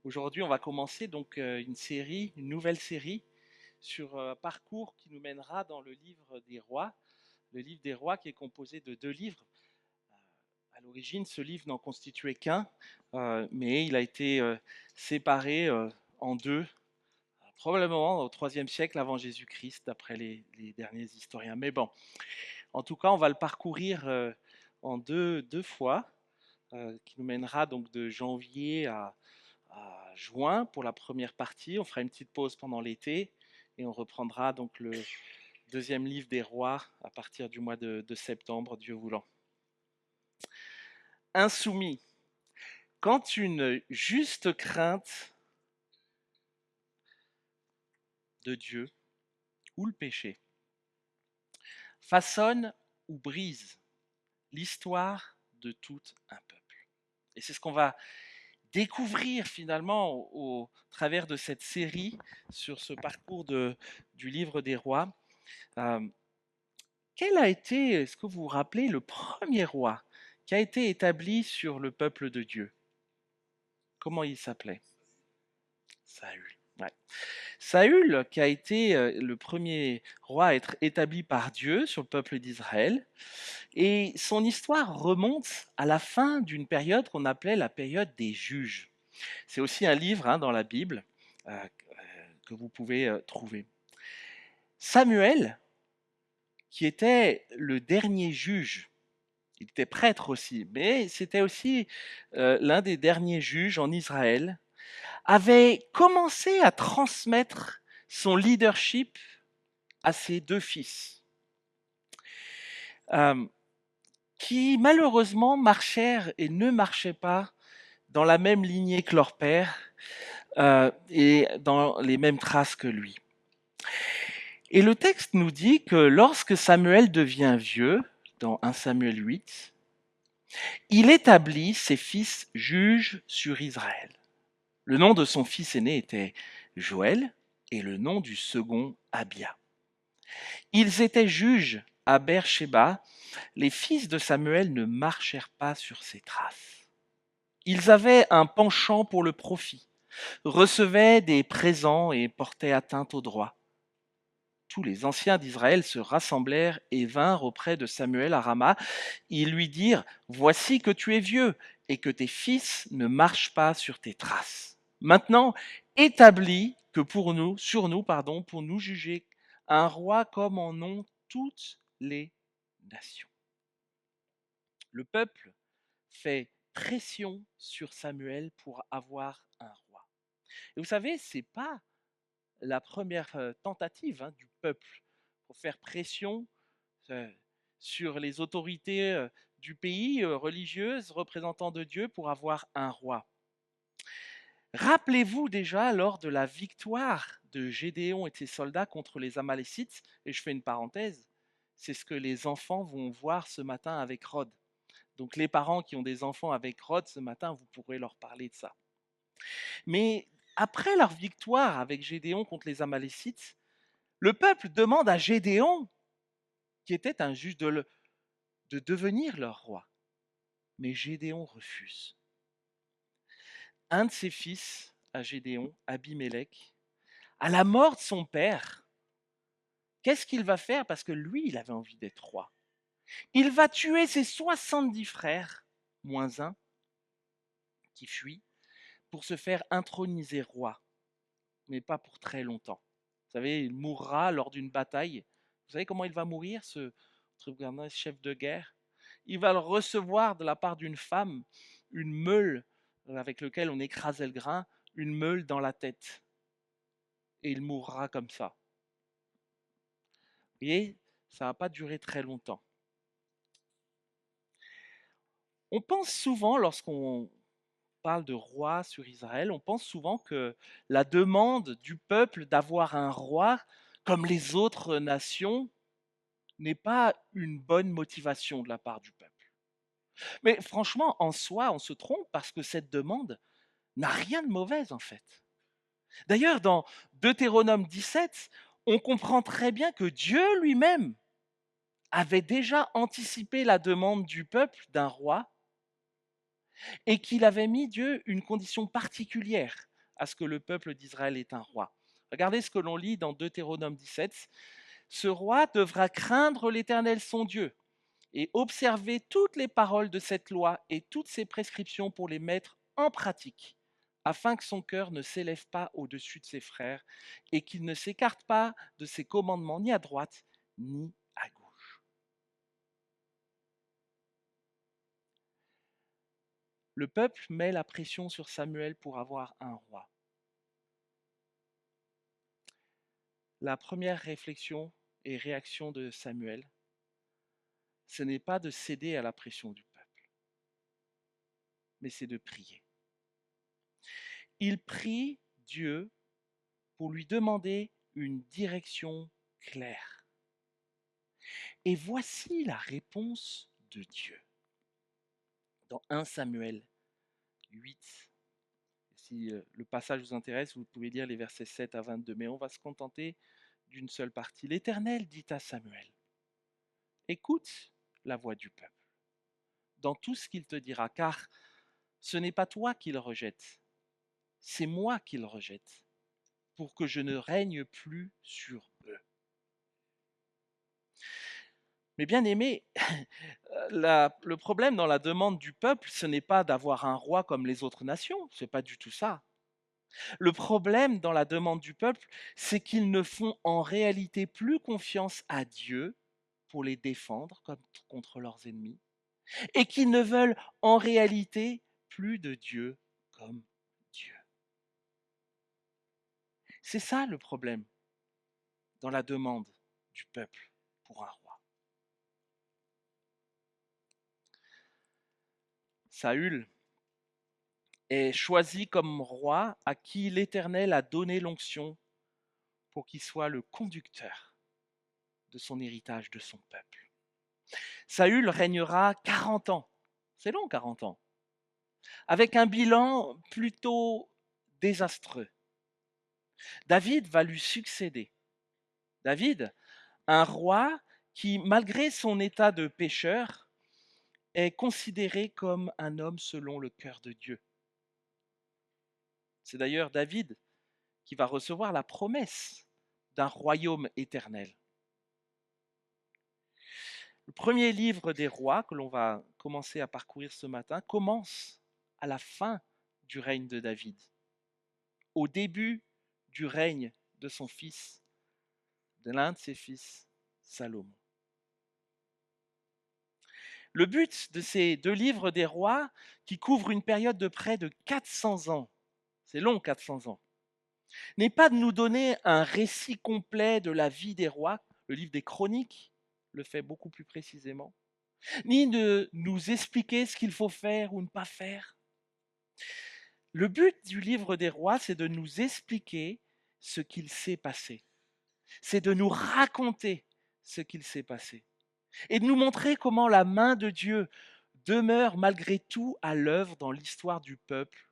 Aujourd'hui, on va commencer donc une nouvelle série sur un parcours qui nous mènera dans le livre des rois. Le livre des rois qui est composé de deux livres. À l'origine, ce livre n'en constituait qu'un, mais il a été séparé en deux, probablement au IIIe siècle avant Jésus-Christ, d'après les derniers historiens. Mais bon, en tout cas, on va le parcourir en deux fois, qui nous mènera donc de janvier à juin pour la première partie. On fera une petite pause pendant l'été et on reprendra donc le deuxième livre des rois à partir du mois de septembre, Dieu voulant. Insoumis. Quand une juste crainte de Dieu ou le péché façonne ou brise l'histoire de tout un peuple. Et c'est ce qu'on va découvrir finalement au travers de cette série sur ce parcours du livre des rois. Euh, Quel a été, est-ce que vous vous rappelez, le premier roi qui a été établi sur le peuple de Dieu? Comment il s'appelait? Saül. Ouais. Saül, qui a été le premier roi à être établi par Dieu sur le peuple d'Israël, et son histoire remonte à la fin d'une période qu'on appelait la période des juges. C'est aussi un livre dans la Bible que vous pouvez trouver. Samuel, qui était le dernier juge. Il était prêtre aussi, mais c'était aussi l'un des derniers juges en Israël, avait commencé à transmettre son leadership à ses deux fils, euh, qui malheureusement marchèrent et ne marchaient pas dans la même lignée que leur père et dans les mêmes traces que lui. Et le texte nous dit que lorsque Samuel devient vieux, dans 1 Samuel 8, il établit ses fils juges sur Israël. Le nom de son fils aîné était Joël et le nom du second Abia. Ils étaient juges à Beersheba. Les fils de Samuel ne marchèrent pas sur ses traces. Ils avaient un penchant pour le profit, recevaient des présents et portaient atteinte au droit. Tous les anciens d'Israël se rassemblèrent et vinrent auprès de Samuel à Rama. Ils lui dirent: Voici que tu es vieux et que tes fils ne marchent pas sur tes traces. Maintenant, établis que pour nous juger un roi comme en ont toutes les nations. Le peuple fait pression sur Samuel pour avoir un roi. Et vous savez, c'est pas la première tentative du peuple pour faire pression euh, sur les autorités du pays, religieuses, représentants de Dieu, pour avoir un roi. Rappelez-vous déjà lors de la victoire de Gédéon et de ses soldats contre les Amalécites, et je fais une parenthèse, c'est ce que les enfants vont voir ce matin avec Rod. Donc les parents qui ont des enfants avec Rod ce matin, vous pourrez leur parler de ça. Mais après leur victoire avec Gédéon contre les Amalécites, le peuple demande à Gédéon, qui était un juge, de devenir leur roi. Mais Gédéon refuse. Un de ses fils, à Gédéon, Abimélec, à la mort de son père, qu'est-ce qu'il va faire? Parce que lui, il avait envie d'être roi. Il va tuer ses 70 frères, moins un, qui fuit, pour se faire introniser roi, mais pas pour très longtemps. Vous savez, il mourra lors d'une bataille. Vous savez comment il va mourir, ce chef de guerre? Il va le recevoir de la part d'une femme, une meule avec laquelle on écrasait le grain, une meule dans la tête. Et il mourra comme ça. Vous voyez, ça ne va pas durer très longtemps. On pense souvent, lorsqu'on parle de roi sur Israël, on pense souvent que la demande du peuple d'avoir un roi, comme les autres nations, n'est pas une bonne motivation de la part du peuple. Mais franchement, en soi, on se trompe parce que cette demande n'a rien de mauvaise en fait. D'ailleurs, dans Deutéronome 17, on comprend très bien que Dieu lui-même avait déjà anticipé la demande du peuple d'un roi et qu'il avait mis Dieu une condition particulière. à ce que le peuple d'Israël ait un roi. Regardez ce que l'on lit dans Deutéronome 17. Ce roi devra craindre l'Éternel son Dieu et observer toutes les paroles de cette loi et toutes ses prescriptions pour les mettre en pratique, afin que son cœur ne s'élève pas au-dessus de ses frères et qu'il ne s'écarte pas de ses commandements ni à droite ni à gauche. Le peuple met la pression sur Samuel pour avoir un roi. La première réflexion et réaction de Samuel, ce n'est pas de céder à la pression du peuple, mais c'est de prier. Il prie Dieu pour lui demander une direction claire. Et voici la réponse de Dieu. Dans 1 Samuel 8, si le passage vous intéresse, vous pouvez lire les versets 7 à 22, mais on va se contenter d'une seule partie. L'Éternel dit à Samuel, écoute la voix du peuple dans tout ce qu'il te dira, car ce n'est pas toi qu'il rejette, c'est moi qu'il rejette, pour que je ne règne plus sur eux. Mais bien aimé, le problème dans la demande du peuple, ce n'est pas d'avoir un roi comme les autres nations, ce n'est pas du tout ça. Le problème dans la demande du peuple, c'est qu'ils ne font en réalité plus confiance à Dieu pour les défendre contre leurs ennemis, et qu'ils ne veulent en réalité plus de Dieu comme Dieu. C'est ça le problème dans la demande du peuple pour un roi. Saül est choisi comme roi à qui l'Éternel a donné l'onction pour qu'il soit le conducteur de son héritage, de son peuple. Saül régnera 40 ans. C'est long, 40 ans. Avec un bilan plutôt désastreux. David va lui succéder. David, un roi qui, malgré son état de pécheur, est considéré comme un homme selon le cœur de Dieu. C'est d'ailleurs David qui va recevoir la promesse d'un royaume éternel. Le premier livre des rois que l'on va commencer à parcourir ce matin commence à la fin du règne de David, au début du règne de son fils, de l'un de ses fils, Salomon. Le but de ces deux livres des rois, qui couvrent une période de près de 400 ans, c'est long 400 ans, n'est pas de nous donner un récit complet de la vie des rois, le livre des Chroniques le fait beaucoup plus précisément, ni de nous expliquer ce qu'il faut faire ou ne pas faire. Le but du livre des rois, c'est de nous expliquer ce qu'il s'est passé. C'est de nous raconter ce qu'il s'est passé. Et de nous montrer comment la main de Dieu demeure malgré tout à l'œuvre dans l'histoire du peuple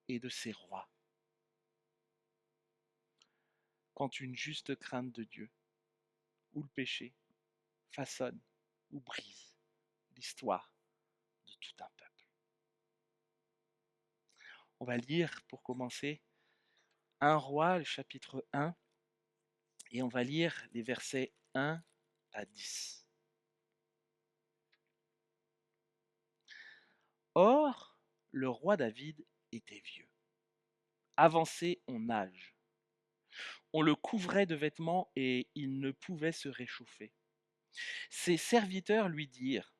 et de ses rois. Quand une juste crainte de Dieu ou le péché façonne ou brise l'histoire de tout un peuple. On va lire pour commencer 1 Roi, le chapitre 1, et on va lire les versets 1 à 10. Or, le roi David était vieux, avancé en âge. On le couvrait de vêtements et il ne pouvait se réchauffer. Ses serviteurs lui dirent,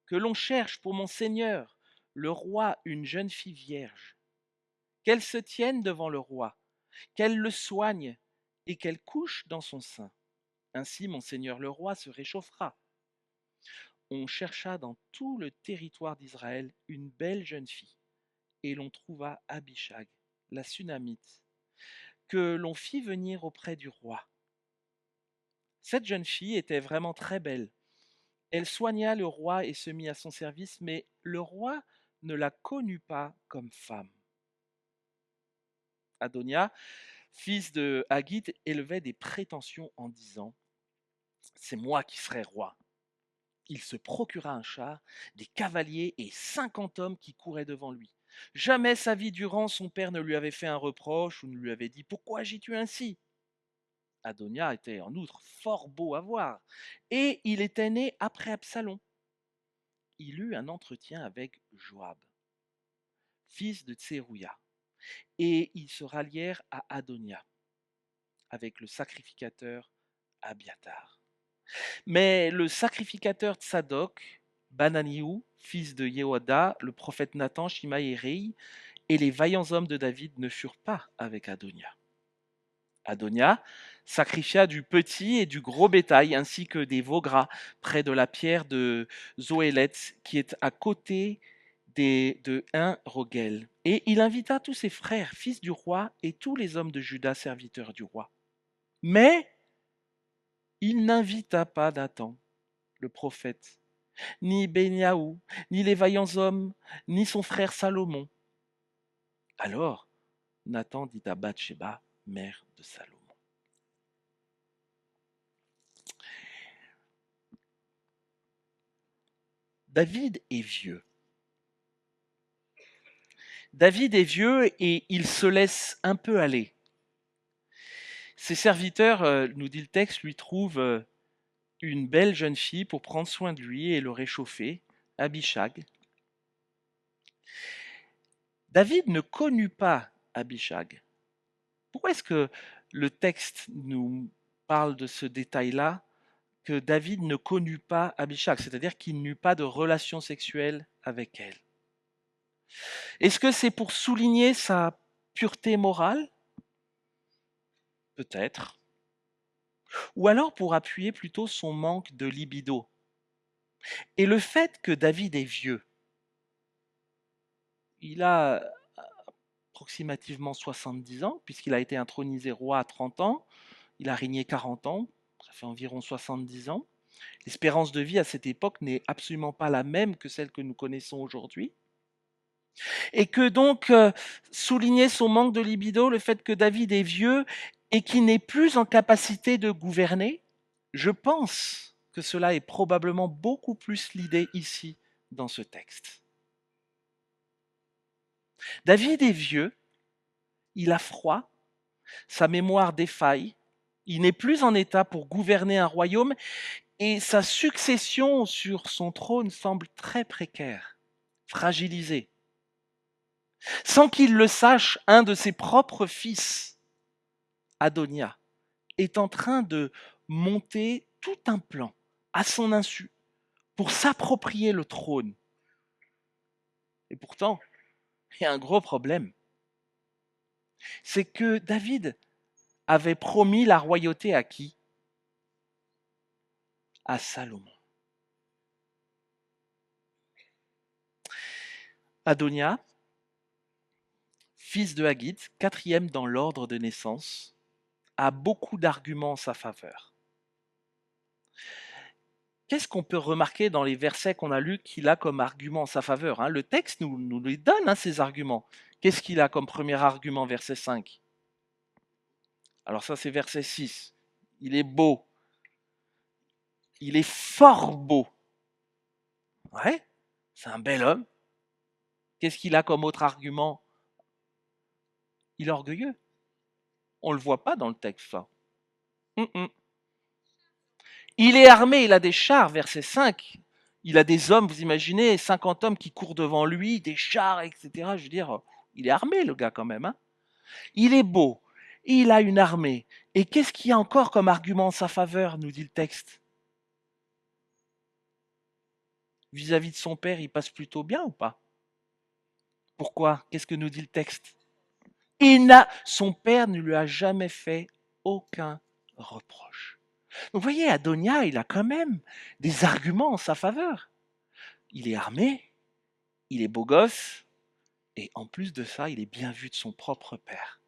que l'on cherche pour mon seigneur, le roi, une jeune fille vierge. Qu'elle se tienne devant le roi, qu'elle le soigne et qu'elle couche dans son sein. Ainsi mon seigneur le roi se réchauffera. On chercha dans tout le territoire d'Israël une belle jeune fille, et l'on trouva Abishag, la Sunamite, que l'on fit venir auprès du roi. Cette jeune fille était vraiment très belle. Elle soigna le roi et se mit à son service, mais le roi ne la connut pas comme femme. Adonia, fils de Haggith, élevait des prétentions en disant « C'est moi qui serai roi ». Il se procura un char, des cavaliers et 50 hommes qui couraient devant lui. Jamais sa vie durant, son père ne lui avait fait un reproche ou ne lui avait dit pourquoi agis-tu ainsi. Adonia était en outre fort beau à voir, et il était né après Absalom. Il eut un entretien avec Joab, fils de Tserouia, et ils se rallièrent à Adonia avec le sacrificateur Abiatar. Mais le sacrificateur Tsadok, Bananiou, fils de Yehoda, le prophète Nathan, Shimaï et Réi, et les vaillants hommes de David ne furent pas avec Adonia. Adonia sacrifia du petit et du gros bétail ainsi que des veaux gras près de la pierre de Zoélet qui est à côté de un Rogel. Et il invita tous ses frères, fils du roi, et tous les hommes de Juda, serviteurs du roi. Mais il n'invita pas Nathan, le prophète, ni Béniaou, ni les vaillants hommes, ni son frère Salomon. Alors Nathan dit à Bathsheba, mère de Salomon. David est vieux. David est vieux et il se laisse un peu aller. Ses serviteurs, nous dit le texte, lui trouvent une belle jeune fille pour prendre soin de lui et le réchauffer, Abishag. David ne connut pas Abishag. Pourquoi est-ce que le texte nous parle de ce détail-là, que David ne connut pas Abishag, c'est-à-dire qu'il n'eut pas de relation sexuelle avec elle? Est-ce que c'est pour souligner sa pureté morale? Peut-être. Ou alors pour appuyer plutôt son manque de libido. Et le fait que David est vieux, il a approximativement 70 ans, puisqu'il a été intronisé roi à 30 ans, il a régné 40 ans, ça fait environ 70 ans. L'espérance de vie à cette époque n'est absolument pas la même que celle que nous connaissons aujourd'hui. Et que donc, souligner son manque de libido, le fait que David est vieux et qu'il n'est plus en capacité de gouverner, je pense que cela est probablement beaucoup plus l'idée ici dans ce texte. David est vieux, il a froid, sa mémoire défaille, il n'est plus en état pour gouverner un royaume et sa succession sur son trône semble très précaire, fragilisée. Sans qu'il le sache, un de ses propres fils, Adonia, est en train de monter tout un plan à son insu pour s'approprier le trône. Et pourtant, il y a un gros problème. C'est que David avait promis la royauté à qui? À Salomon. Adonia, fils de Haggith, quatrième dans l'ordre de naissance, a beaucoup d'arguments en sa faveur. Qu'est-ce qu'on peut remarquer dans les versets qu'on a lus qu'il a comme argument en sa faveur? Le texte nous les donne, ces arguments. Qu'est-ce qu'il a comme premier argument, verset 5? Alors ça, c'est verset 6. Il est beau. Il est fort beau. Ouais, c'est un bel homme. Qu'est-ce qu'il a comme autre argument? Il est orgueilleux. On ne le voit pas dans le texte, ça. Il est armé, il a des chars, verset 5. Il a des hommes, vous imaginez, 50 hommes qui courent devant lui, des chars, etc. Je veux dire, il est armé, le gars, quand même. Il est beau, il a une armée. Et qu'est-ce qu'il y a encore comme argument en sa faveur, nous dit le texte? Vis-à-vis de son père, il passe plutôt bien ou pas? Pourquoi? Qu'est-ce que nous dit le texte? Son père ne lui a jamais fait aucun reproche. Donc vous voyez, Adonia, il a quand même des arguments en sa faveur. Il est armé, il est beau gosse, et en plus de ça, il est bien vu de son propre père.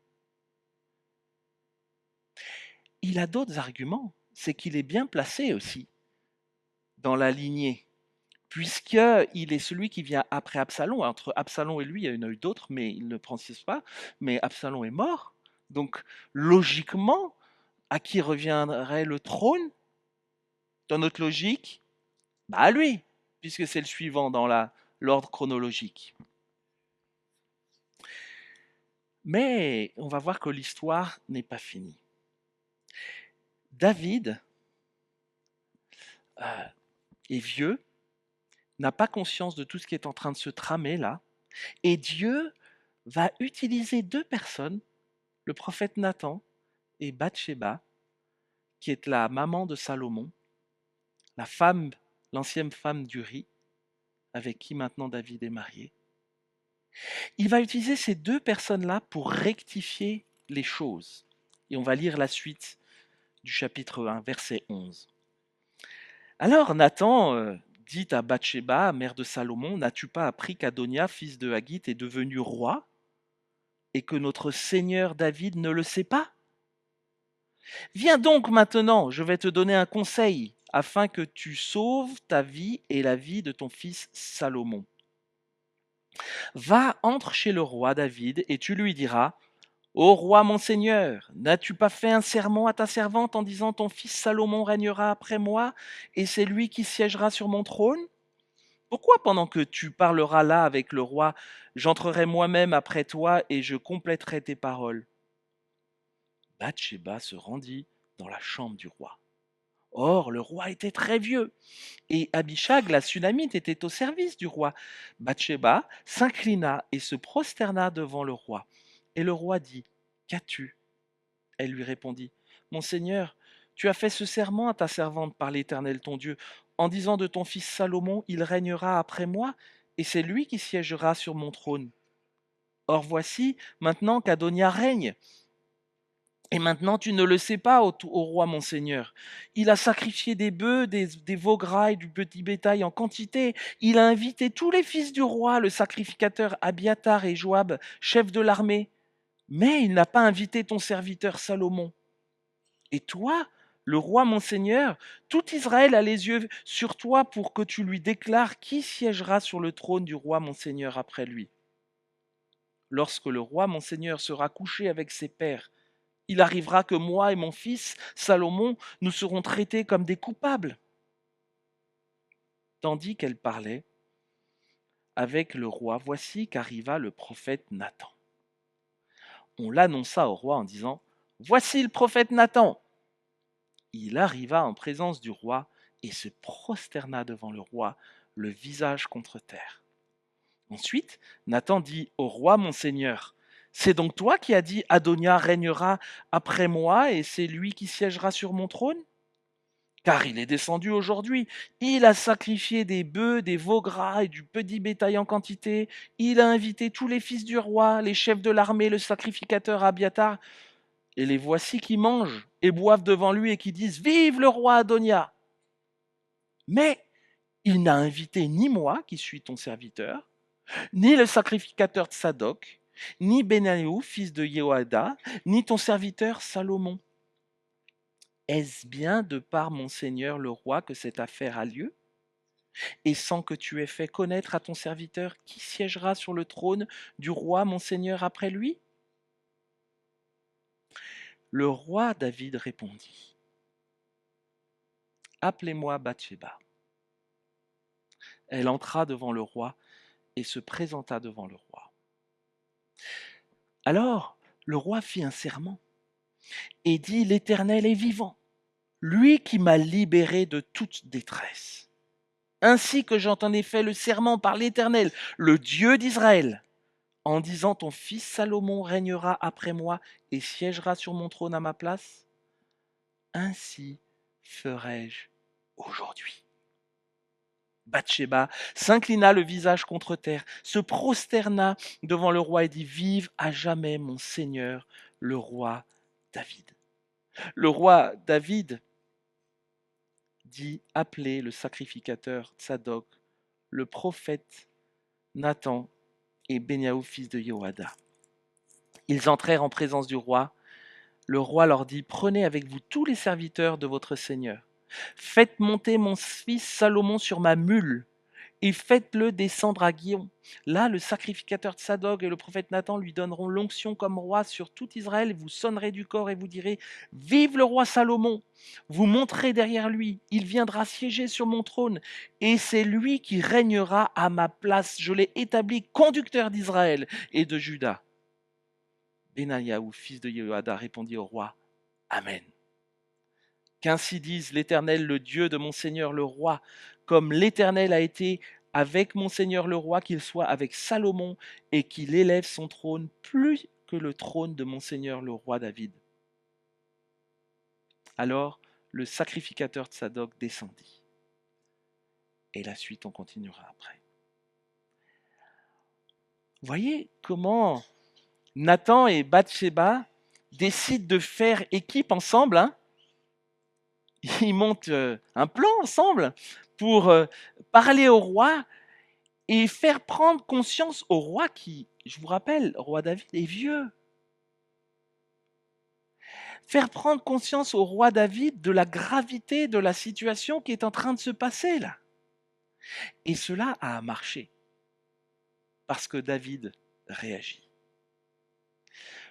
Il a d'autres arguments, c'est qu'il est bien placé aussi dans la lignée, puisqu'il est celui qui vient après Absalom. Entre Absalom et lui, il y en a eu d'autres, mais il ne précise pas. Mais Absalom est mort, donc logiquement, à qui reviendrait le trône? Dans notre logique, à lui, puisque c'est le suivant dans l'ordre chronologique. Mais on va voir que l'histoire n'est pas finie. David est vieux, n'a pas conscience de tout ce qui est en train de se tramer là, et Dieu va utiliser deux personnes, le prophète Nathan et Bathsheba, qui est la maman de Salomon, la femme, l'ancienne femme d'Uri, avec qui maintenant David est marié. Il va utiliser ces deux personnes-là pour rectifier les choses. Et on va lire la suite du chapitre 1, verset 11. Alors Nathan dit à Bathsheba, mère de Salomon, n'as-tu pas appris qu'Adonia, fils de Haggith, est devenu roi et que notre Seigneur David ne le sait pas? Viens donc maintenant, je vais te donner un conseil afin que tu sauves ta vie et la vie de ton fils Salomon. Va, entre chez le roi David et tu lui diras: Ô roi mon Seigneur, n'as-tu pas fait un serment à ta servante en disant ton fils Salomon régnera après moi et c'est lui qui siégera sur mon trône? Pourquoi pendant que tu parleras là avec le roi, j'entrerai moi-même après toi et je compléterai tes paroles? Bathsheba se rendit dans la chambre du roi. Or, le roi était très vieux, et Abishag, la Sunamite, était au service du roi. Bathsheba s'inclina et se prosterna devant le roi. Et le roi dit: Qu'as-tu? Elle lui répondit: Mon Seigneur, tu as fait ce serment à ta servante par l'Éternel ton Dieu, en disant de ton fils Salomon: Il régnera après moi, et c'est lui qui siégera sur mon trône. Or voici, maintenant qu'Adonia règne, et maintenant, tu ne le sais pas, au roi mon seigneur. Il a sacrifié des bœufs, des veaux gras et du petit bétail en quantité. Il a invité tous les fils du roi, le sacrificateur Abiatar et Joab, chef de l'armée. Mais il n'a pas invité ton serviteur Salomon. Et toi, le roi mon seigneur, tout Israël a les yeux sur toi pour que tu lui déclares qui siégera sur le trône du roi mon seigneur après lui. Lorsque le roi mon seigneur sera couché avec ses pères, il arrivera que moi et mon fils, Salomon, nous serons traités comme des coupables. Tandis qu'elle parlait avec le roi, voici qu'arriva le prophète Nathan. On l'annonça au roi en disant: Voici le prophète Nathan. Il arriva en présence du roi et se prosterna devant le roi, le visage contre terre. Ensuite, Nathan dit au roi: Mon seigneur, c'est donc toi qui as dit: Adonia régnera après moi et c'est lui qui siégera sur mon trône? Car il est descendu aujourd'hui. Il a sacrifié des bœufs, des veaux gras et du petit bétail en quantité. Il a invité tous les fils du roi, les chefs de l'armée, le sacrificateur Abiatar. Et les voici qui mangent et boivent devant lui et qui disent: Vive le roi Adonia! Mais il n'a invité ni moi, qui suis ton serviteur, ni le sacrificateur Tsadok, ni Benaïou, fils de Yehoada, ni ton serviteur Salomon. Est-ce bien de par mon seigneur le roi que cette affaire a lieu? Et sans que tu aies fait connaître à ton serviteur qui siégera sur le trône du roi mon seigneur après lui? Le roi David répondit: Appelez-moi Bathsheba. Elle entra devant le roi et se présenta devant le roi. Alors le roi fit un serment et dit: L'Éternel est vivant, lui qui m'a libéré de toute détresse. Ainsi que j'en ai fait le serment par l'Éternel, le Dieu d'Israël, en disant: Ton fils Salomon régnera après moi et siégera sur mon trône à ma place, ainsi ferai-je aujourd'hui. Bathsheba s'inclina le visage contre terre, se prosterna devant le roi et dit: Vive à jamais mon Seigneur, le roi David. Le roi David dit: Appelez le sacrificateur Tsadok, le prophète Nathan et Benaïou, fils de Yehoada. Ils entrèrent en présence du roi. Le roi leur dit: Prenez avec vous tous les serviteurs de votre Seigneur. Faites monter mon fils Salomon sur ma mule et faites-le descendre à Guion. Là, le sacrificateur Tsadok et le prophète Nathan lui donneront l'onction comme roi sur tout Israël. Vous sonnerez du corps et vous direz: Vive le roi Salomon! Vous monterez derrière lui. Il viendra siéger sur mon trône et c'est lui qui régnera à ma place. Je l'ai établi conducteur d'Israël et de Juda. Benayahu, fils de Yehoïada, répondit au roi, Amen. Qu'ainsi dise l'Éternel, le Dieu de mon Seigneur le roi, comme l'Éternel a été avec mon Seigneur le roi, qu'il soit avec Salomon et qu'il élève son trône plus que le trône de mon Seigneur le roi David. Alors le sacrificateur Tsadok descendit. Et la suite, on continuera après. Voyez comment Nathan et Bathsheba décident de faire équipe ensemble, hein. Ils montent un plan ensemble pour parler au roi et faire prendre conscience au roi qui, je vous rappelle, roi David est vieux. Faire prendre conscience au roi David de la gravité de la situation qui est en train de se passer là. Et cela a marché parce que David réagit.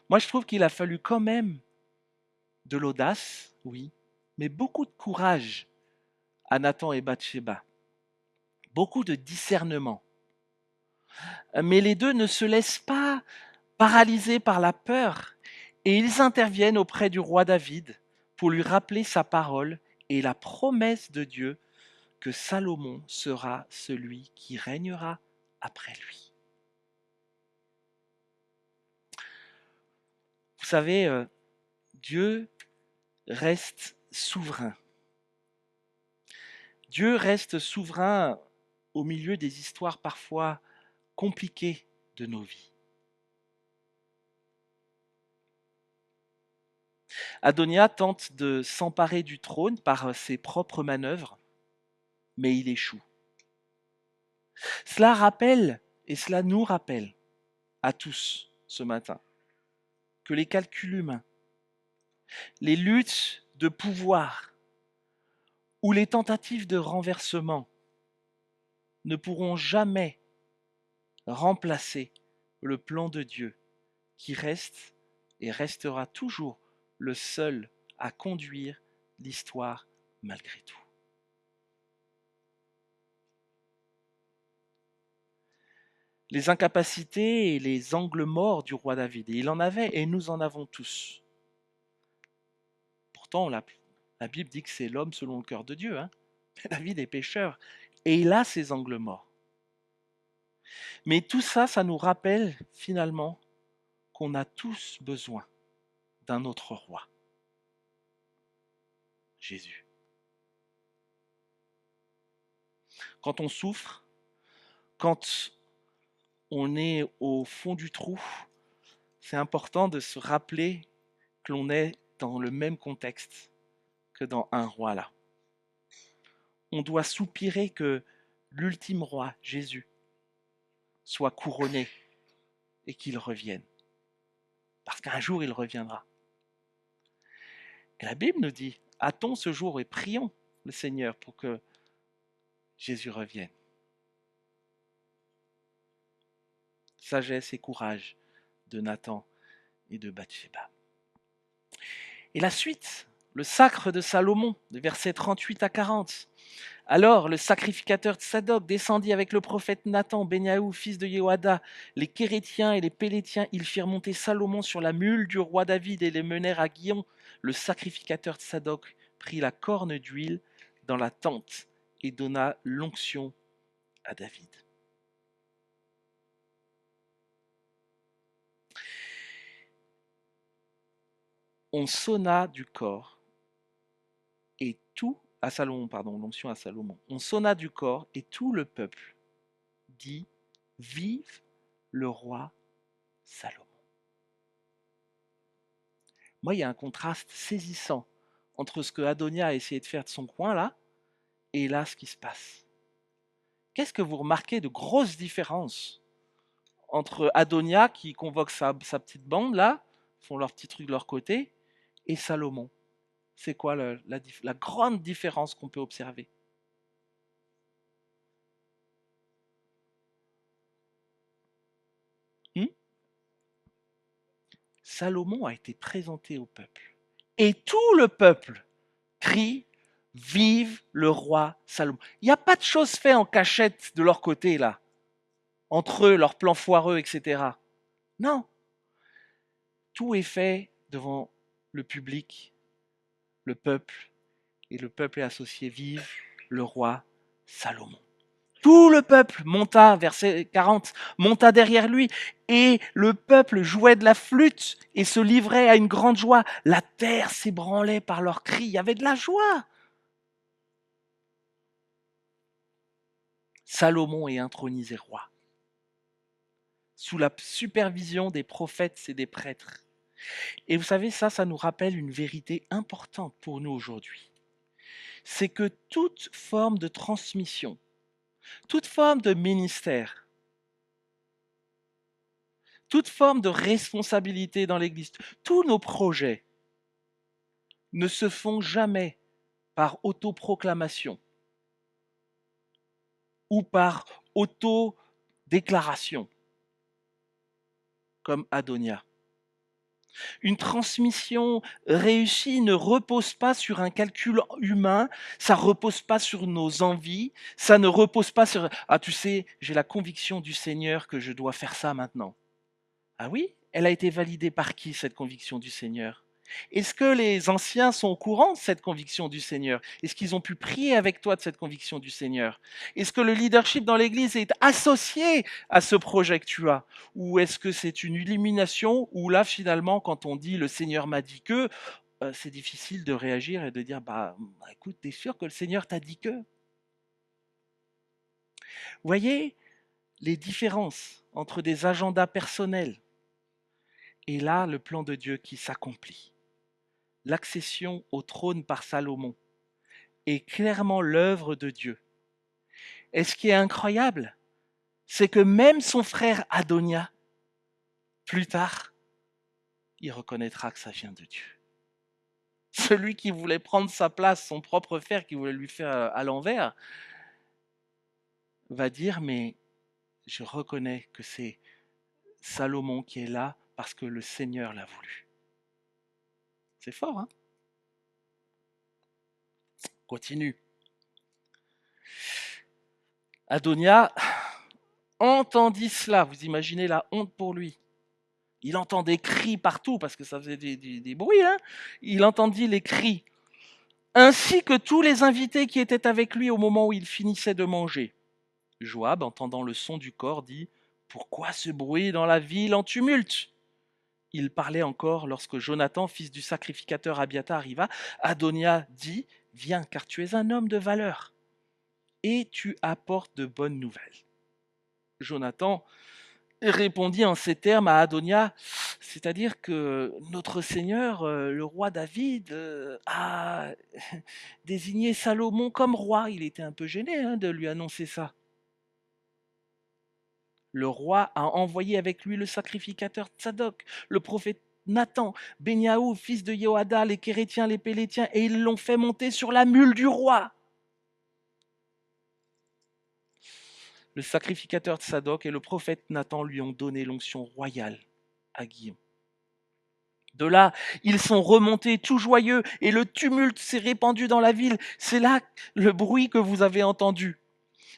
Moi, je trouve qu'il a fallu quand même de l'audace, oui, mais beaucoup de courage à Nathan et Bathsheba. Beaucoup de discernement. Mais les deux ne se laissent pas paralyser par la peur et ils interviennent auprès du roi David pour lui rappeler sa parole et la promesse de Dieu que Salomon sera celui qui régnera après lui. Vous savez, Dieu reste souverain. Dieu reste souverain au milieu des histoires parfois compliquées de nos vies. Adonia tente de s'emparer du trône par ses propres manœuvres, mais il échoue. Cela rappelle, et cela nous rappelle à tous ce matin, que les calculs humains, les luttes de pouvoir ou les tentatives de renversement ne pourront jamais remplacer le plan de Dieu qui reste et restera toujours le seul à conduire l'histoire malgré tout. Les incapacités et les angles morts du roi David, et il en avait et nous en avons tous. Pourtant, la Bible dit que c'est l'homme selon le cœur de Dieu. Hein. David est pécheur et il a ses angles morts. Mais tout ça, ça nous rappelle finalement qu'on a tous besoin d'un autre roi, Jésus. Quand on souffre, quand on est au fond du trou, c'est important de se rappeler que l'on est dans le même contexte que dans un roi là. On doit soupirer que l'ultime roi, Jésus, soit couronné et qu'il revienne. Parce qu'un jour, il reviendra. Et la Bible nous dit, attends ce jour et prions le Seigneur pour que Jésus revienne. Sagesse et courage de Nathan et de Bathsheba. Et la suite, le sacre de Salomon, de versets 38 à 40. Alors le sacrificateur Tsadok descendit avec le prophète Nathan, Benayahu, fils de Yehoïada, les Kérétiens et les Pélétiens. Ils firent monter Salomon sur la mule du roi David et les menèrent à Guillon. Le sacrificateur Tsadok prit la corne d'huile dans la tente et donna l'onction à David. On sonna du corps et tout à Salomon, l'onction à Salomon. On sonna du corps et tout le peuple dit vive le roi Salomon. Moi, il y a un contraste saisissant entre ce que Adonia a essayé de faire de son coin là et là ce qui se passe. Qu'est-ce que vous remarquez de grosses différences entre Adonia qui convoque sa petite bande là, font leur petit truc de leur côté, et Salomon? C'est quoi la grande différence qu'on peut observer? Salomon a été présenté au peuple. Et tout le peuple crie « Vive le roi Salomon ». Il n'y a pas de choses faites en cachette de leur côté, là, entre eux, leurs plans foireux, etc. Non. Tout est fait devant le public, le peuple, et le peuple est associé, vive le roi Salomon. Tout le peuple monta, verset 40, monta derrière lui, et le peuple jouait de la flûte et se livrait à une grande joie. La terre s'ébranlait par leurs cris, il y avait de la joie. Salomon est intronisé roi, sous la supervision des prophètes et des prêtres. Et vous savez, ça nous rappelle une vérité importante pour nous aujourd'hui. C'est que toute forme de transmission, toute forme de ministère, toute forme de responsabilité dans l'Église, tous nos projets ne se font jamais par autoproclamation ou par autodéclaration, comme Adonia. Une transmission réussie ne repose pas sur un calcul humain, ça ne repose pas sur nos envies, ça ne repose pas sur « Ah, tu sais, j'ai la conviction du Seigneur que je dois faire ça maintenant. » Ah oui? Elle a été validée par qui, cette conviction du Seigneur? Est-ce que les anciens sont au courant de cette conviction du Seigneur? Est-ce qu'ils ont pu prier avec toi de cette conviction du Seigneur? Est-ce que le leadership dans l'Église est associé à ce projet que tu as? Ou est-ce que c'est une illumination où là, finalement, quand on dit «le Seigneur m'a dit que», c'est difficile de réagir et de dire «bah écoute, t'es sûr que le Seigneur t'a dit que?» Vous voyez les différences entre des agendas personnels et là, le plan de Dieu qui s'accomplit. L'accession au trône par Salomon est clairement l'œuvre de Dieu. Et ce qui est incroyable, c'est que même son frère Adonia, plus tard, il reconnaîtra que ça vient de Dieu. Celui qui voulait prendre sa place, son propre frère, qui voulait lui faire à l'envers, va dire, mais je reconnais que c'est Salomon qui est là parce que le Seigneur l'a voulu. C'est fort, hein? Continue. Adonia entendit cela, vous imaginez la honte pour lui. Il entend des cris partout parce que ça faisait des bruits. Hein, il entendit les cris, ainsi que tous les invités qui étaient avec lui au moment où il finissait de manger. Joab, entendant le son du corps, dit « Pourquoi ce bruit dans la ville en tumulte ?» Il parlait encore lorsque Jonathan, fils du sacrificateur Abiathar, arriva. Adonia dit « Viens, car tu es un homme de valeur, et tu apportes de bonnes nouvelles. » Jonathan répondit en ces termes à Adonia, c'est-à-dire que notre Seigneur, le roi David, a désigné Salomon comme roi. Il était un peu gêné de lui annoncer ça. Le roi a envoyé avec lui le sacrificateur Tsadok, le prophète Nathan, Béniaou, fils de Jehoada, les Kérétiens, les Pélétiens, et ils l'ont fait monter sur la mule du roi. Le sacrificateur Tsadok et le prophète Nathan lui ont donné l'onction royale à Guillaume. De là, ils sont remontés tout joyeux et le tumulte s'est répandu dans la ville. C'est là le bruit que vous avez entendu.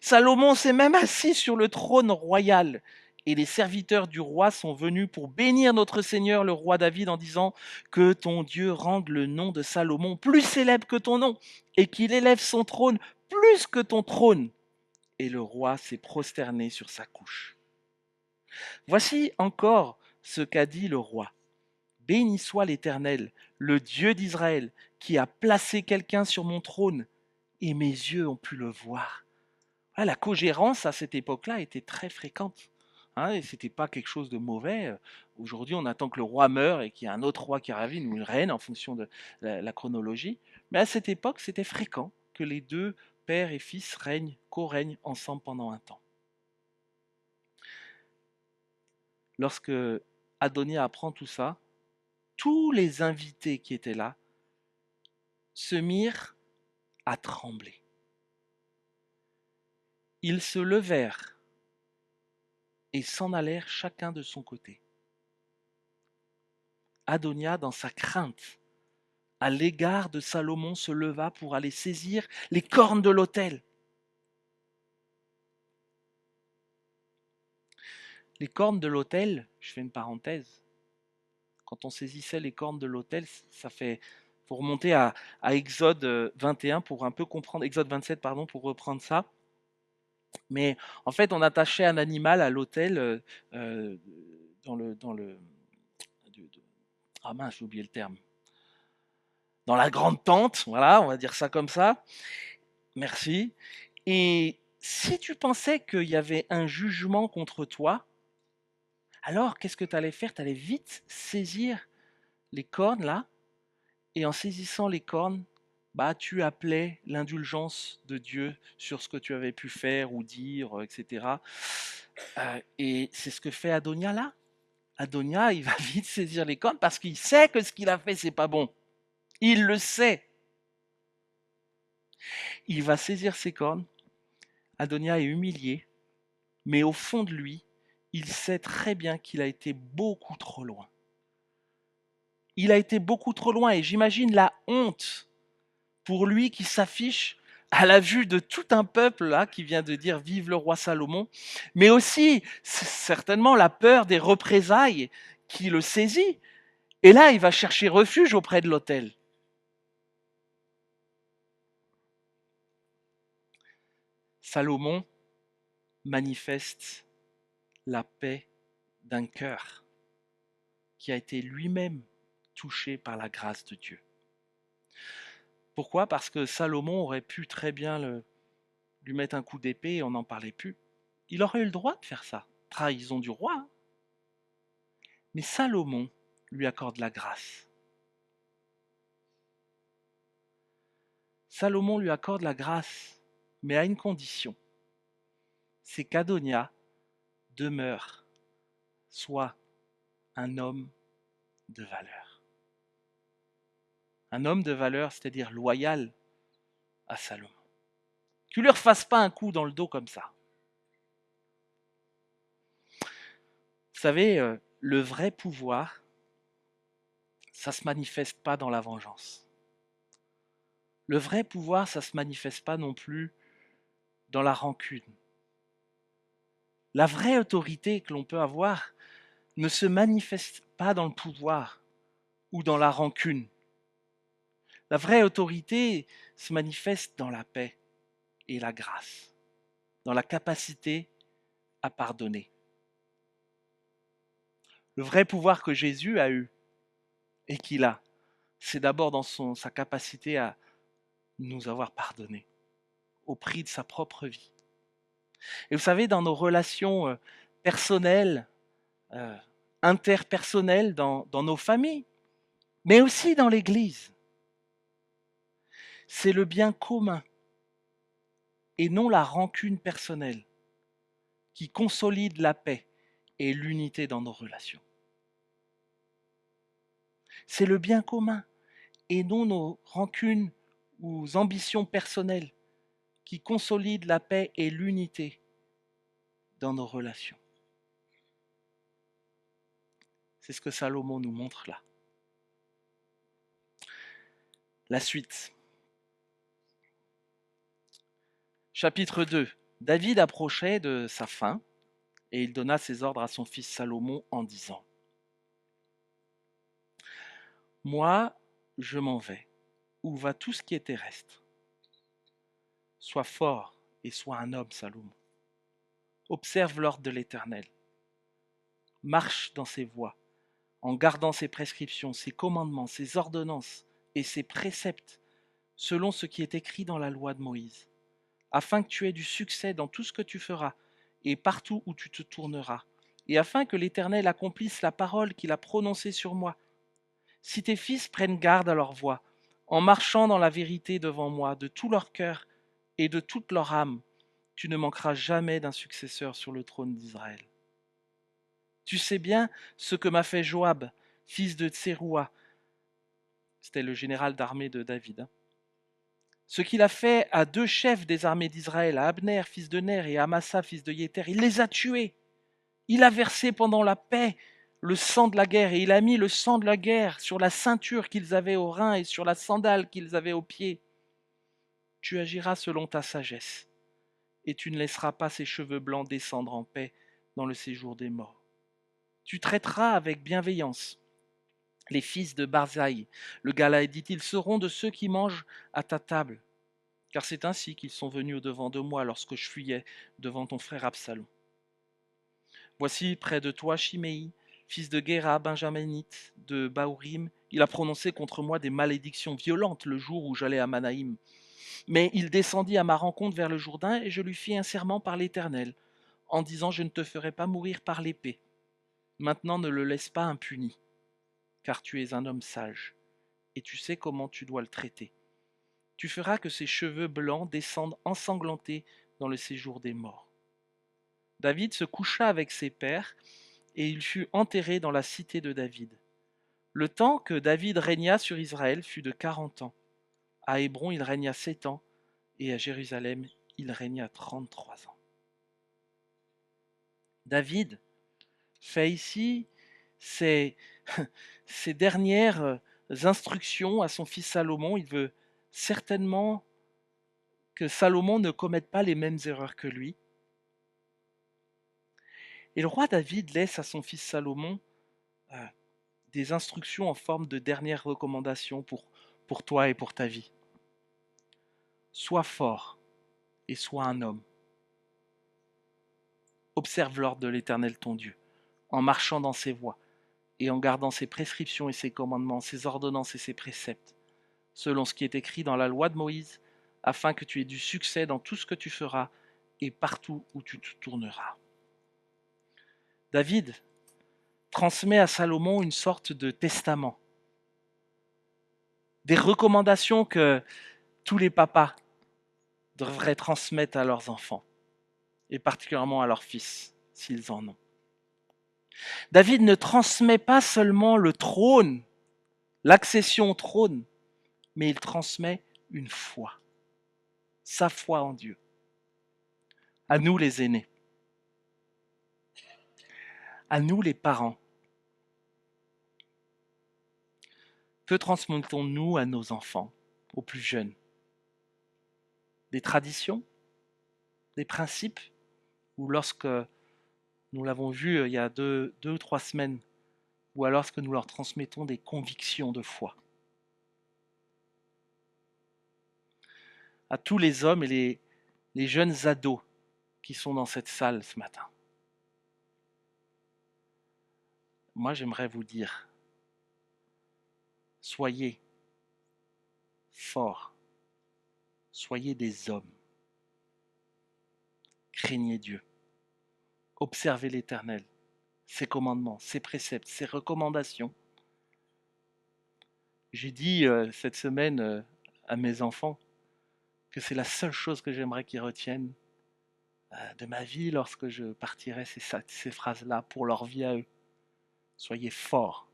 Salomon s'est même assis sur le trône royal et les serviteurs du roi sont venus pour bénir notre Seigneur le roi David en disant que ton Dieu rende le nom de Salomon plus célèbre que ton nom et qu'il élève son trône plus que ton trône. Et le roi s'est prosterné sur sa couche. Voici encore ce qu'a dit le roi. Béni soit l'Éternel, le Dieu d'Israël, qui a placé quelqu'un sur mon trône, et mes yeux ont pu le voir. Ah, la cogérance à cette époque-là était très fréquente. Et ce n'était pas quelque chose de mauvais. Aujourd'hui, on attend que le roi meure et qu'il y ait un autre roi qui arrive, ou une reine en fonction de la chronologie. Mais à cette époque, c'était fréquent que les deux pères et fils co-règnent ensemble pendant un temps. Lorsque Adonia apprend tout ça, tous les invités qui étaient là se mirent à trembler. Ils se levèrent et s'en allèrent chacun de son côté. Adonia, dans sa crainte à l'égard de Salomon, se leva pour aller saisir les cornes de l'autel. Les cornes de l'autel, je fais une parenthèse, quand on saisissait les cornes de l'autel, ça fait. Faut remonter à Exode 21 pour un peu comprendre, Exode 27, pardon, pour reprendre ça. Mais en fait, on attachait un animal à l'autel euh, dans le ah mince, j'ai oublié le terme. Dans la grande tente, voilà, on va dire ça comme ça. Merci. Et si tu pensais qu'il y avait un jugement contre toi, alors qu'est-ce que tu allais faire? Tu allais vite saisir les cornes là, et en saisissant les cornes, bah, tu appelais l'indulgence de Dieu sur ce que tu avais pu faire ou dire, etc. Et c'est ce que fait Adonia là. Adonia, il va vite saisir les cornes parce qu'il sait que ce qu'il a fait, c'est pas bon. Il le sait. Il va saisir ses cornes. Adonia est humilié, mais au fond de lui, il sait très bien qu'il a été beaucoup trop loin. Il a été beaucoup trop loin et j'imagine la honte pour lui qui s'affiche à la vue de tout un peuple là qui vient de dire vive le roi Salomon, mais aussi certainement la peur des représailles qui le saisit. Et là, il va chercher refuge auprès de l'autel. Salomon manifeste la paix d'un cœur qui a été lui-même touché par la grâce de Dieu. Pourquoi? Parce que Salomon aurait pu très bien lui mettre un coup d'épée et on n'en parlait plus. Il aurait eu le droit de faire ça. Trahison du roi. Hein. Mais Salomon lui accorde la grâce. Salomon lui accorde la grâce, mais à une condition. C'est qu'Adonia demeure, soit un homme de valeur. Un homme de valeur, c'est-à-dire loyal à Salomon. Qu'il ne lui refasse pas un coup dans le dos comme ça. Vous savez, le vrai pouvoir, ça ne se manifeste pas dans la vengeance. Le vrai pouvoir, ça ne se manifeste pas non plus dans la rancune. La vraie autorité que l'on peut avoir ne se manifeste pas dans le pouvoir ou dans la rancune. La vraie autorité se manifeste dans la paix et la grâce, dans la capacité à pardonner. Le vrai pouvoir que Jésus a eu et qu'il a, c'est d'abord dans sa capacité à nous avoir pardonné au prix de sa propre vie. Et vous savez, dans nos relations personnelles, euh, interpersonnelles, dans nos familles, mais aussi dans l'Église, c'est le bien commun et non la rancune personnelle qui consolide la paix et l'unité dans nos relations. C'est le bien commun et non nos rancunes ou ambitions personnelles qui consolident la paix et l'unité dans nos relations. C'est ce que Salomon nous montre là. La suite. Chapitre 2. David approchait de sa fin et il donna ses ordres à son fils Salomon en disant : « Moi, je m'en vais. Où va tout ce qui est terrestre ? Sois fort et sois un homme, Salomon. Observe l'ordre de l'Éternel. Marche dans ses voies, en gardant ses prescriptions, ses commandements, ses ordonnances et ses préceptes, selon ce qui est écrit dans la loi de Moïse, afin que tu aies du succès dans tout ce que tu feras et partout où tu te tourneras, et afin que l'Éternel accomplisse la parole qu'il a prononcée sur moi. Si tes fils prennent garde à leur voie, en marchant dans la vérité devant moi, de tout leur cœur et de toute leur âme, tu ne manqueras jamais d'un successeur sur le trône d'Israël. Tu sais bien ce que m'a fait Joab, fils de Tseroua. C'était le général d'armée de David. Ce qu'il a fait à 2 chefs des armées d'Israël, à Abner, fils de Ner, et à Amasa, fils de Yéter, il les a tués. Il a versé pendant la paix le sang de la guerre, et il a mis le sang de la guerre sur la ceinture qu'ils avaient aux reins et sur la sandale qu'ils avaient aux pieds. Tu agiras selon ta sagesse, et tu ne laisseras pas ses cheveux blancs descendre en paix dans le séjour des morts. Tu traiteras avec bienveillance les fils de Barzai, le Galaadite, ils seront de ceux qui mangent à ta table, car c'est ainsi qu'ils sont venus au-devant de moi lorsque je fuyais devant ton frère Absalom. Voici près de toi Chiméi, fils de Guéra, benjaminite de Bahurim. Il a prononcé contre moi des malédictions violentes le jour où j'allais à Manaïm. Mais il descendit à ma rencontre vers le Jourdain, et je lui fis un serment par l'Éternel, en disant: je ne te ferai pas mourir par l'épée. Maintenant ne le laisse pas impuni, car tu es un homme sage, et tu sais comment tu dois le traiter. Tu feras que ses cheveux blancs descendent ensanglantés dans le séjour des morts. David se coucha avec ses pères, et il fut enterré dans la cité de David. Le temps que David régna sur Israël fut de 40 ans. À Hébron, il régna 7 ans, et à Jérusalem, il régna 33 ans. David fait ici ses, ses dernières instructions à son fils Salomon. Il veut certainement que Salomon ne commette pas les mêmes erreurs que lui. Et le roi David laisse à son fils Salomon des instructions en forme de dernières recommandations pour toi et pour ta vie. Sois fort et sois un homme. Observe l'ordre de l'Éternel ton Dieu, en marchant dans ses voies et en gardant ses prescriptions et ses commandements, ses ordonnances et ses préceptes, selon ce qui est écrit dans la loi de Moïse, afin que tu aies du succès dans tout ce que tu feras et partout où tu te tourneras. David transmet à Salomon une sorte de testament, des recommandations que tous les papas devraient transmettre à leurs enfants, et particulièrement à leurs fils, s'ils en ont. David ne transmet pas seulement le trône, l'accession au trône, mais il transmet une foi, sa foi en Dieu. À nous les aînés, à nous les parents, que transmettons-nous à nos enfants, aux plus jeunes? Des traditions, des principes, ou lorsque nous l'avons vu il y a deux ou 3 semaines, ou alors lorsque nous leur transmettons des convictions de foi? À tous les hommes et les jeunes ados qui sont dans cette salle ce matin, moi j'aimerais vous dire, soyez forts, soyez des hommes, craignez Dieu, observez l'Éternel, ses commandements, ses préceptes, ses recommandations. J'ai dit cette semaine à mes enfants que c'est la seule chose que j'aimerais qu'ils retiennent de ma vie lorsque je partirai, ces phrases-là pour leur vie à eux. Soyez forts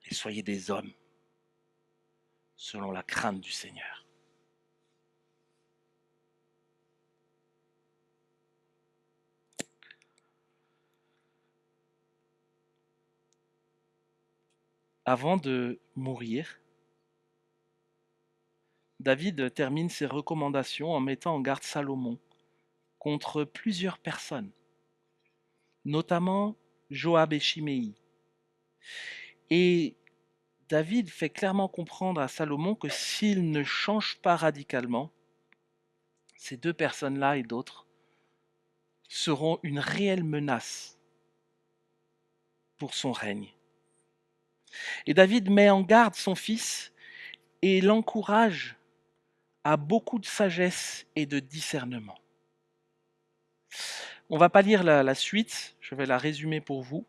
et soyez des hommes selon la crainte du Seigneur. Avant de mourir, David termine ses recommandations en mettant en garde Salomon contre plusieurs personnes, notamment Joab et Chiméi. Et David fait clairement comprendre à Salomon que s'il ne change pas radicalement, ces 2 personnes-là et d'autres seront une réelle menace pour son règne. Et David met en garde son fils et l'encourage à beaucoup de sagesse et de discernement. On ne va pas lire la suite, je vais la résumer pour vous.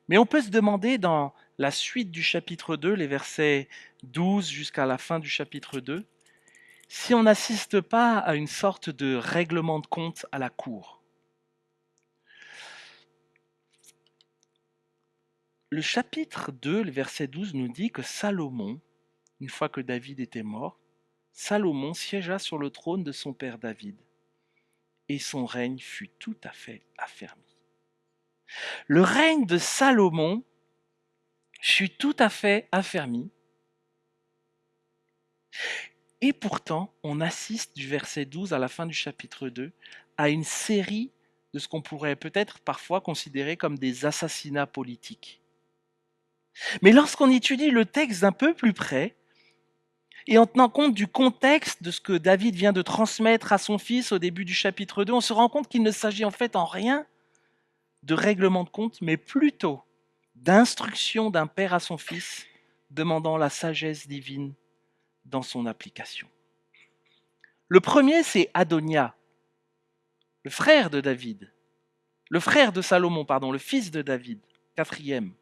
Mais on peut se demander dans la suite du chapitre 2, les versets 12 jusqu'à la fin du chapitre 2, si on n'assiste pas à une sorte de règlement de compte à la cour. Le chapitre 2, le verset 12 nous dit que Salomon, une fois que David était mort, Salomon siégea sur le trône de son père David, et son règne fut tout à fait affermi. Le règne de Salomon fut tout à fait affermi, et pourtant on assiste du verset 12 à la fin du chapitre 2 à une série de ce qu'on pourrait peut-être parfois considérer comme des assassinats politiques. Mais lorsqu'on étudie le texte d'un peu plus près, et en tenant compte du contexte de ce que David vient de transmettre à son fils au début du chapitre 2, on se rend compte qu'il ne s'agit en fait en rien de règlement de compte, mais plutôt d'instruction d'un père à son fils, demandant la sagesse divine dans son application. Le premier, c'est Adonia, le frère de David, le frère de Salomon, pardon, le fils de David, quatrième.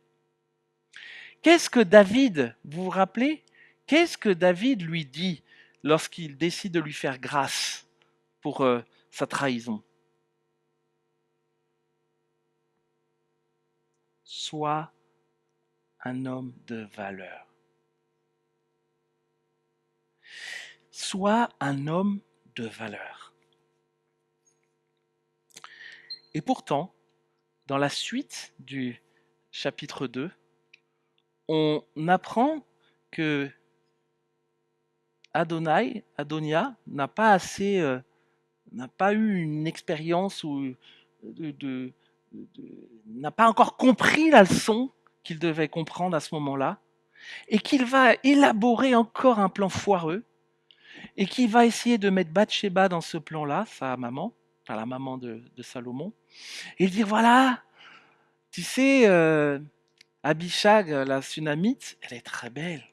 Qu'est-ce que David, vous vous rappelez? Qu'est-ce que David lui dit lorsqu'il décide de lui faire grâce pour sa trahison? Sois un homme de valeur. Sois un homme de valeur. Et pourtant, dans la suite du chapitre 2, on apprend que Adonia, n'a pas eu une expérience ou n'a pas encore compris la leçon qu'il devait comprendre à ce moment-là, et qu'il va élaborer encore un plan foireux, et qu'il va essayer de mettre Bathsheba dans ce plan-là, sa maman, enfin la maman de Salomon, et dire voilà, tu sais, Abishag, la Sunamite, elle est très belle.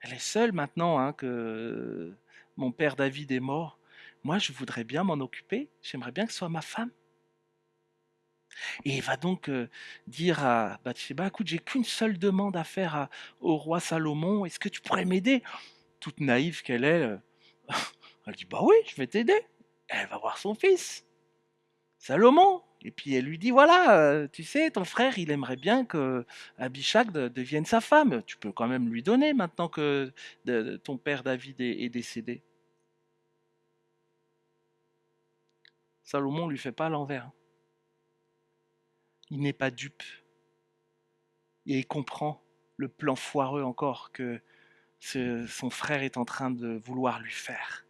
Elle est seule maintenant hein, que mon père David est mort. Moi, je voudrais bien m'en occuper. J'aimerais bien que ce soit ma femme. Et il va donc dire à Bathsheba, écoute, j'ai qu'une seule demande à faire au roi Salomon. Est-ce que tu pourrais m'aider? Toute naïve qu'elle est, elle dit, bah oui, je vais t'aider. Elle va voir son fils, Salomon. Et puis elle lui dit, voilà, tu sais, ton frère, il aimerait bien que Abishag devienne sa femme. Tu peux quand même lui donner maintenant que ton père David est décédé. Salomon ne lui fait pas l'envers. Il n'est pas dupe. Et il comprend le plan foireux encore que son frère est en train de vouloir lui faire.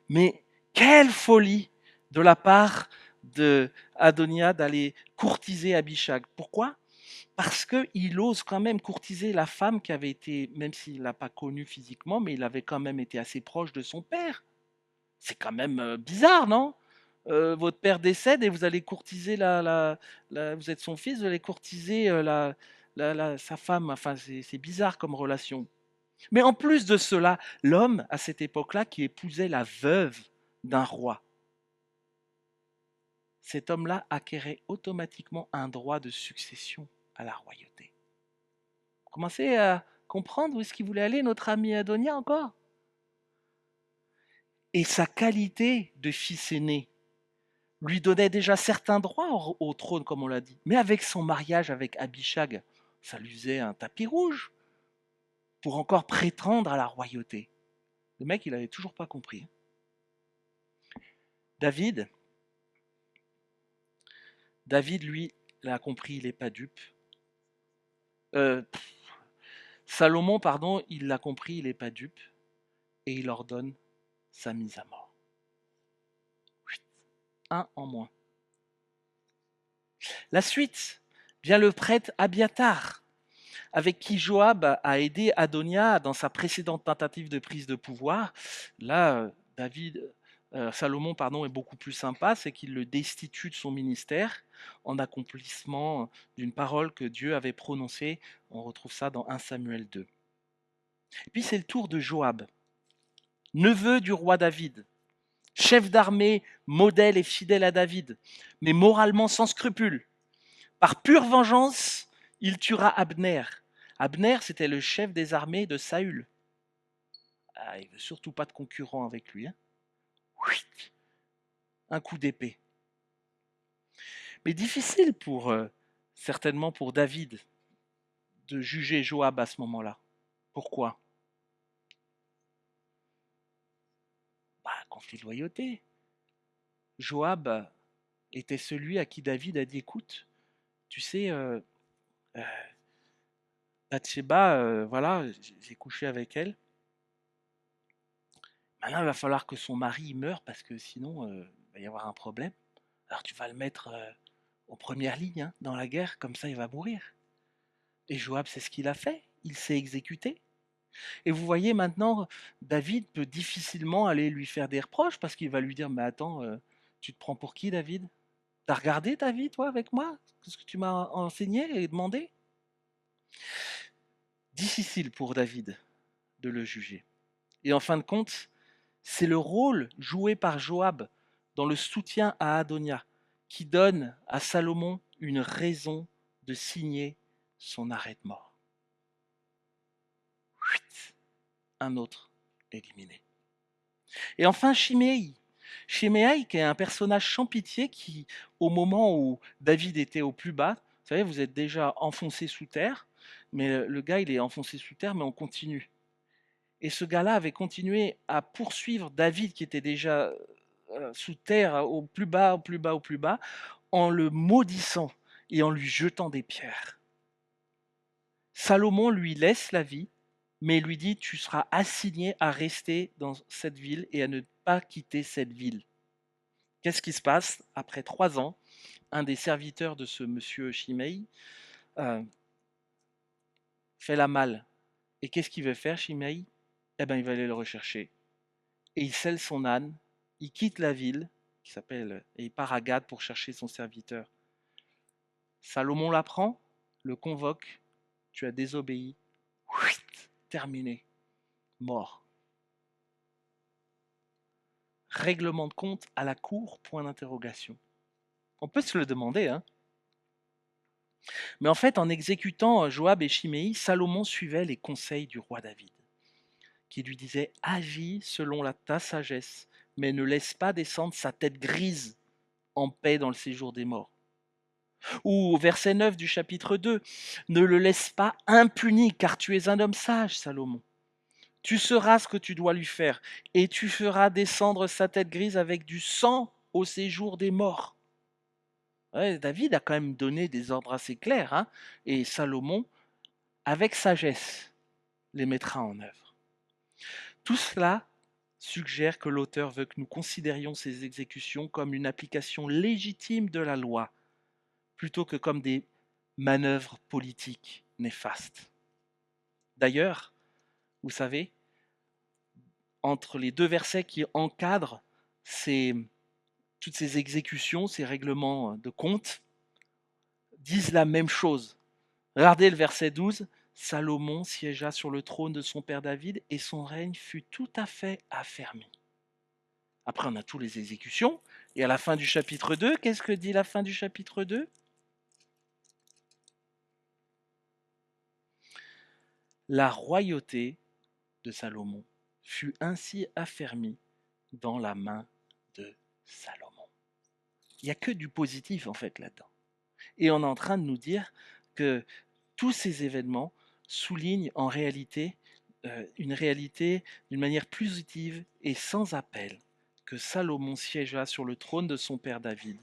Mais quelle folie de la part de Adonia d'aller courtiser Abishag. Pourquoi? Parce qu'il ose quand même courtiser la femme qui avait été, même s'il ne l'a pas connue physiquement, mais il avait quand même été assez proche de son père. C'est quand même bizarre, non? Votre père décède et vous allez courtiser vous êtes son fils, vous allez courtiser sa femme. Enfin, c'est bizarre comme relation. Mais en plus de cela, l'homme, à cette époque-là, qui épousait la veuve d'un roi, cet homme-là acquérait automatiquement un droit de succession à la royauté. Vous commencez à comprendre où est-ce qu'il voulait aller, notre ami Adonia, encore? Et sa qualité de fils aîné lui donnait déjà certains droits au trône, comme on l'a dit. Mais avec son mariage avec Abishag, ça lui faisait un tapis rouge pour encore prétendre à la royauté. Le mec, il n'avait toujours pas compris. David, lui, l'a compris, il n'est pas dupe. Salomon, pardon, il l'a compris, il n'est pas dupe. Et il ordonne sa mise à mort. Un en moins. La suite vient le prêtre Abiathar, avec qui Joab a aidé Adonia dans sa précédente tentative de prise de pouvoir. Là, Salomon est beaucoup plus sympa, c'est qu'il le destitue de son ministère en accomplissement d'une parole que Dieu avait prononcée. On retrouve ça dans 1 Samuel 2. Et puis c'est le tour de Joab, neveu du roi David, chef d'armée, modèle et fidèle à David, mais moralement sans scrupules. Par pure vengeance, il tuera Abner. Abner, c'était le chef des armées de Saül. Ah, il ne veut surtout pas de concurrent avec lui. Hein. Un coup d'épée. Mais difficile certainement pour David de juger Joab à ce moment-là. Pourquoi? Conflit de loyauté. Joab était celui à qui David a dit, écoute, tu sais, Bathsheba, voilà, j'ai couché avec elle. Maintenant, il va falloir que son mari meure parce que sinon, il va y avoir un problème. Alors tu vas le mettre aux premières lignes hein, dans la guerre, comme ça il va mourir. Et Joab, c'est ce qu'il a fait. Il s'est exécuté. Et vous voyez maintenant, David peut difficilement aller lui faire des reproches parce qu'il va lui dire, mais attends, tu te prends pour qui, David? T'as regardé ta vie, toi, avec moi? Ce que tu m'as enseigné et demandé? Difficile pour David de le juger. Et en fin de compte, c'est le rôle joué par Joab dans le soutien à Adonia qui donne à Salomon une raison de signer son arrêt de mort. Chut, un autre éliminé. Et enfin, Shimei. Shimei, qui est un personnage sans pitié qui, au moment où David était au plus bas, vous savez, vous êtes déjà enfoncé sous terre, mais le gars, il est enfoncé sous terre, mais on continue. Et ce gars-là avait continué à poursuivre David, qui était déjà sous terre, au plus bas, au plus bas, au plus bas, en le maudissant et en lui jetant des pierres. Salomon lui laisse la vie, mais lui dit, tu seras assigné à rester dans cette ville et à ne pas quitter cette ville. Qu'est-ce qui se passe? Après 3 ans, un des serviteurs de ce monsieur Shimei fait la malle. Et qu'est-ce qu'il veut faire, Shimei? Eh bien, il va aller le rechercher. Et il selle son âne, il quitte la ville, qui s'appelle, et il part à Gad pour chercher son serviteur. Salomon l'apprend, le convoque, tu as désobéi, terminé, mort. Règlement de compte à la cour, point d'interrogation. On peut se le demander, hein. Mais en fait, en exécutant Joab et Shimei, Salomon suivait les conseils du roi David, qui lui disait « Agis selon ta sagesse, mais ne laisse pas descendre sa tête grise en paix dans le séjour des morts. » Ou au verset 9 du chapitre 2, « Ne le laisse pas impuni, car tu es un homme sage, Salomon. Tu sauras ce que tu dois lui faire, et tu feras descendre sa tête grise avec du sang au séjour des morts. » Ouais, David a quand même donné des ordres assez clairs, hein, et Salomon, avec sagesse, les mettra en œuvre. Tout cela suggère que l'auteur veut que nous considérions ces exécutions comme une application légitime de la loi, plutôt que comme des manœuvres politiques néfastes. D'ailleurs, vous savez, entre les 2 versets qui encadrent toutes ces exécutions, ces règlements de compte, disent la même chose. Regardez le verset 12. Salomon siégea sur le trône de son père David et son règne fut tout à fait affermi. Après, on a tous les exécutions. Et à la fin du chapitre 2, qu'est-ce que dit la fin du chapitre 2? La royauté de Salomon fut ainsi affermie dans la main de Salomon. Il n'y a que du positif en fait là-dedans. Et on est en train de nous dire que tous ces événements soulignent en réalité une réalité d'une manière positive et sans appel, que Salomon siégea sur le trône de son père David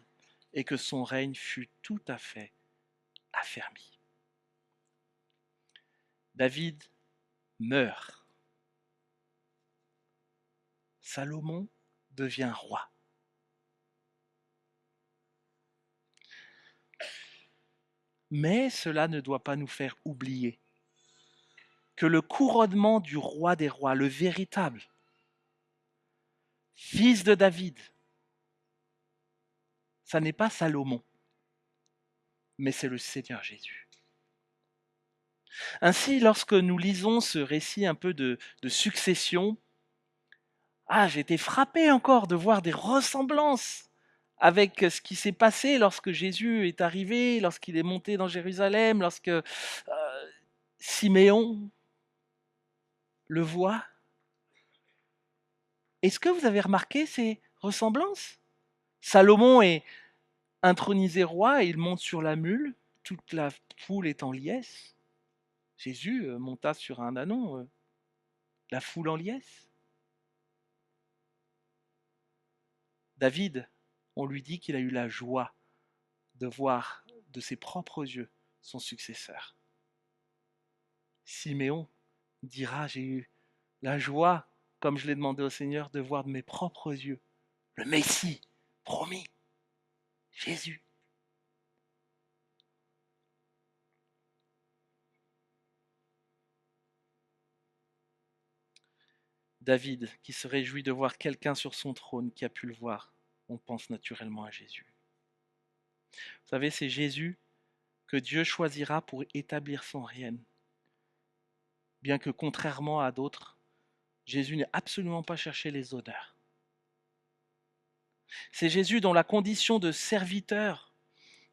et que son règne fut tout à fait affermi. David meurt. Salomon devient roi. Mais cela ne doit pas nous faire oublier que le couronnement du roi des rois, le véritable, fils de David, ça n'est pas Salomon, mais c'est le Seigneur Jésus. Ainsi, lorsque nous lisons ce récit un peu de succession, j'ai été frappé encore de voir des ressemblances avec ce qui s'est passé lorsque Jésus est arrivé, lorsqu'il est monté dans Jérusalem, lorsque Siméon le voit. Est-ce que vous avez remarqué ces ressemblances? Salomon est intronisé roi et il monte sur la mule, toute la foule est en liesse. Jésus monta sur un ânon, la foule en liesse. David, on lui dit qu'il a eu la joie de voir de ses propres yeux son successeur. Siméon dira, j'ai eu la joie, comme je l'ai demandé au Seigneur, de voir de mes propres yeux le Messie promis, Jésus. David qui se réjouit de voir quelqu'un sur son trône qui a pu le voir, on pense naturellement à Jésus. Vous savez, c'est Jésus que Dieu choisira pour établir son règne. Bien que contrairement à d'autres, Jésus n'a absolument pas cherché les honneurs. C'est Jésus dont la condition de serviteur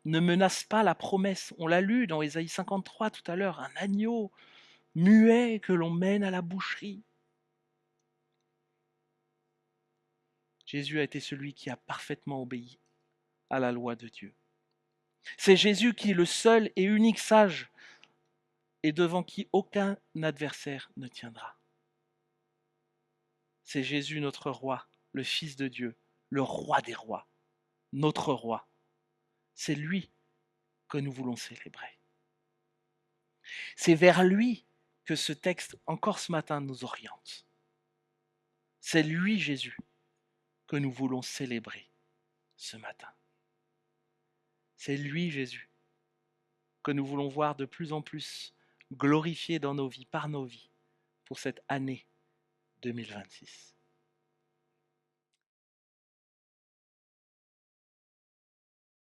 ne menace pas la promesse. On l'a lu dans Ésaïe 53 tout à l'heure, un agneau muet que l'on mène à la boucherie. Jésus a été celui qui a parfaitement obéi à la loi de Dieu. C'est Jésus qui est le seul et unique sage et devant qui aucun adversaire ne tiendra. C'est Jésus notre roi, le Fils de Dieu, le roi des rois, notre roi. C'est lui que nous voulons célébrer. C'est vers lui que ce texte, encore ce matin, nous oriente. C'est lui, Jésus, que nous voulons célébrer ce matin. C'est lui, Jésus, que nous voulons voir de plus en plus glorifié dans nos vies, par nos vies, pour cette année 2026.